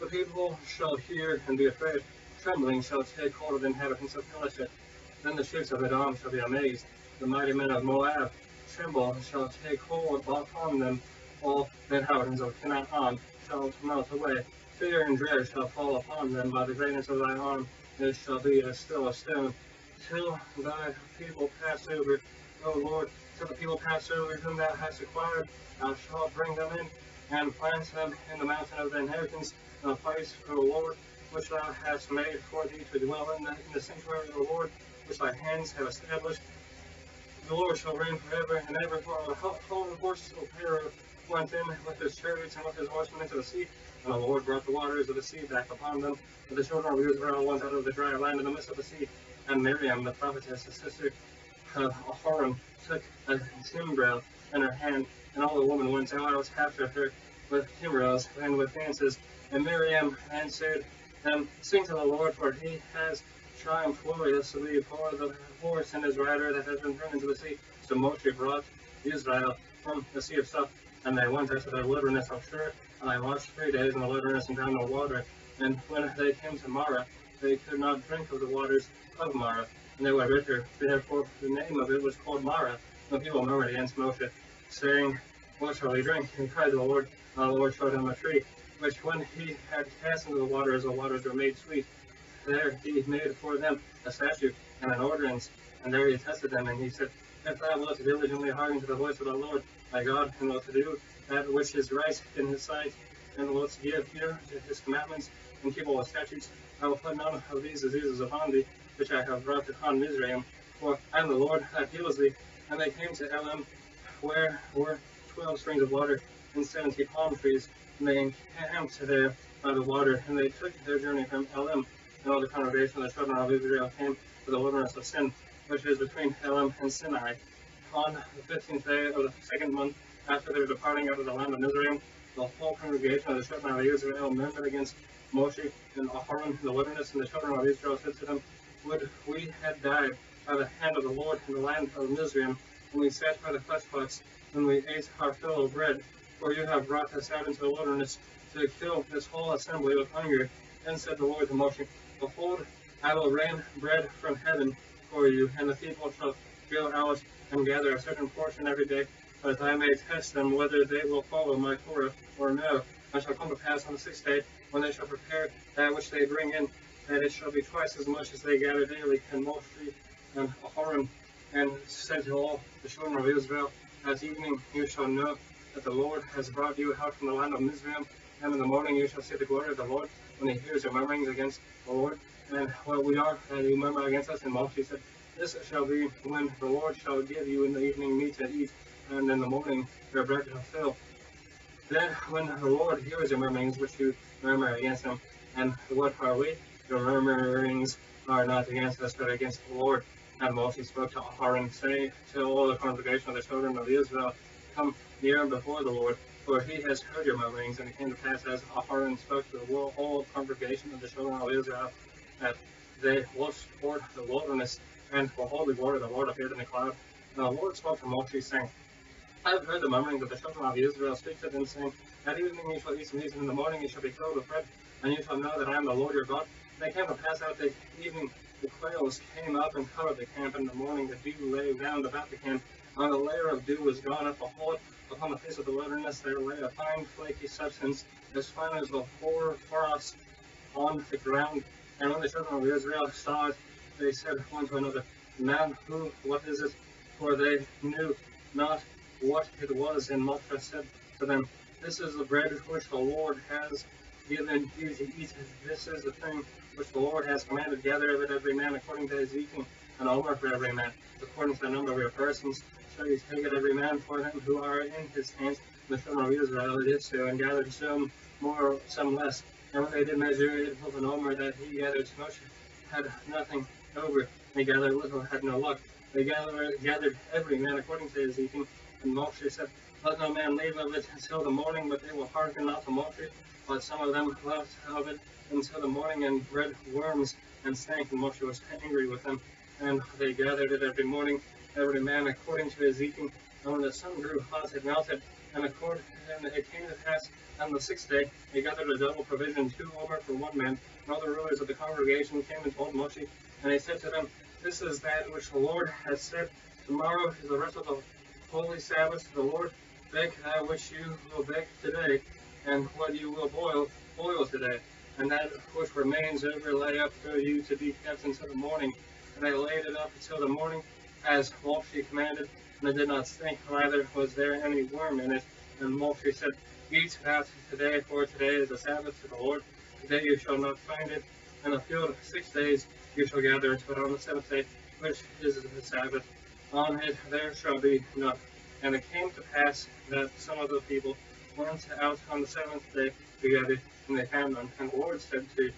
The people shall hear and be afraid. Trembling shall take hold of the inhabitants of Philistia. Then the chiefs of Edom shall be amazed. The mighty men of Moab tremble shall take hold upon them. All the inhabitants of Canaan shall melt away. Fear and dread shall fall upon them by the greatness of thy arm. They shall be as still as stone. Till thy people pass over, O Lord, till the people pass over whom thou hast acquired, thou shalt bring them in, and plant them in the mountain of the inheritance, in the place, O Lord, which thou hast made for thee to dwell in the sanctuary, O Lord, which thy hands have established. The Lord shall reign forever and ever, for the whole horse of Pharaoh went in with his chariots and with his horsemen into the sea, and the Lord brought the waters of the sea back upon them. And the children of Israel went out of the dry land in the midst of the sea. And Miriam, the prophetess, the sister of Aharon, took a timbrel in her hand, and all the women went out after her with timbrels and with dances. And Miriam answered them, Sing to the Lord, for he has triumphed gloriously for the horse and his rider that has been thrown into the sea. So Moshe brought Israel from the sea of Suf, and they went into the wilderness of Shur, and they marched 3 days in the wilderness and found no water. And when they came to Marah, they could not drink of the waters of Marah, and they were bitter. Therefore the name of it was called Marah. The people murmured against Moshe, saying, What shall we drink? And he cried to the Lord, and the Lord showed him a tree, which when he had cast into the waters were made sweet. There he made for them a statute and an ordinance, and there he tested them, and he said, If thou wilt diligently hearken to the voice of the Lord thy God, and wilt do that which is right in his sight, and wilt give ear to his commandments, and keep all his statutes, I will put none of these diseases upon thee, which I have brought upon Mizraim, for I am the Lord that heals thee. And they came to Elim, where were 12 springs of water, and 70 palm trees, and they encamped there by the water, and they took their journey from Elim. And all the congregation of the children of Israel came to the wilderness of Sin, which is between Elim and Sinai, on the 15th day of the second month after their departing out of the land of Mizraim. The whole congregation of the children of Israel murmured against Moshe and Aharon in the wilderness, and the children of Israel said to them, Would we had died by the hand of the Lord in the land of Mizraim, when we sat by the flesh pots, when we ate our fill of bread, for you have brought us out into the wilderness to kill this whole assembly with hunger. Then said the Lord to Moshe, Behold, I will rain bread from heaven for you, and the people shall go out and gather a certain portion every day, that I may test them whether they will follow my Torah or no. And it shall come to pass on the 6th day, when they shall prepare that which they bring in, that it shall be twice as much as they gather daily. And Moshe and Aharon and said to all the children of Israel, At evening you shall know that the Lord has brought you out from the land of Mizraim, and in the morning you shall see the glory of the Lord, when he hears your murmurings against the Lord. And where we are, you murmur against us. And Moshe said, This shall be when the Lord shall give you in the evening meat to eat, and in the morning your bread to fill. Then when the Lord hears your murmurings which you murmur against him, and what are we? Your murmurings are not against us, but against the Lord. And Moshe spoke to Aharon, saying to all the congregation of the children of Israel, Come near before the Lord, for he has heard your murmurings. And it came to pass, as Aharon spoke to the whole congregation of the children of Israel, that they looked toward the wilderness, and behold, the glory of the Lord appeared in the cloud. And the Lord spoke to Moshe, saying, I have heard the murmurings of the children of Israel. Speak to them, saying, At evening you shall eat some meat, and in the morning you shall be filled with bread, and you shall know that I am the Lord your God. And it came to pass out the evening, the quails came up and covered the camp, and in the morning the dew lay round about the camp. And the layer of dew was gone up, behold, upon the face of the wilderness there lay a fine flaky substance, as fine as the hoar frost on the ground. And when the children of Israel saw it, they said one to another, Man, what is it? For they knew not what it was. And Moshe said to them, This is the bread which the Lord has given you to eat. This is the thing which the Lord has commanded. Gather of it every man according to his eating, an omer for every man, according to the number of your persons. Shall you take it every man for them who are in his hands? The children of Israel did so, and gathered some more, some less. And when they did measure it with an omer that he gathered, Moshe had nothing over. They gathered little, had no luck. They gathered every man according to his eating. And Moshe said, Let no man leave of it until the morning, but they will hearken not to Moshe. But some of them left of it until the morning, and bred worms and stank. And Moshe was angry with them. And they gathered it every morning, every man according to his eating. And when the sun grew hot, it melted, And it came to pass on the sixth day, they gathered a double provision, 2 omer for 1 man. And all the rulers of the congregation came and told Moshe, and they said to them, This is that which the Lord has said. Tomorrow is the rest of the holy Sabbath to the Lord. Bake that which you will bake today, and what you will boil today. And that which remains over lay up for you to be kept until the morning. And they laid it up until the morning, as Moshe commanded, and it did not stink, neither was there any worm in it. And Moshe said, Eat that today, for today is a Sabbath to the Lord. Today you shall not find it in the field. 6 days you shall gather it, but on the 7th day, which is the Sabbath, on it there shall be none. And it came to pass that some of the people went out on the 7th day together, and they found none. And the Lord said to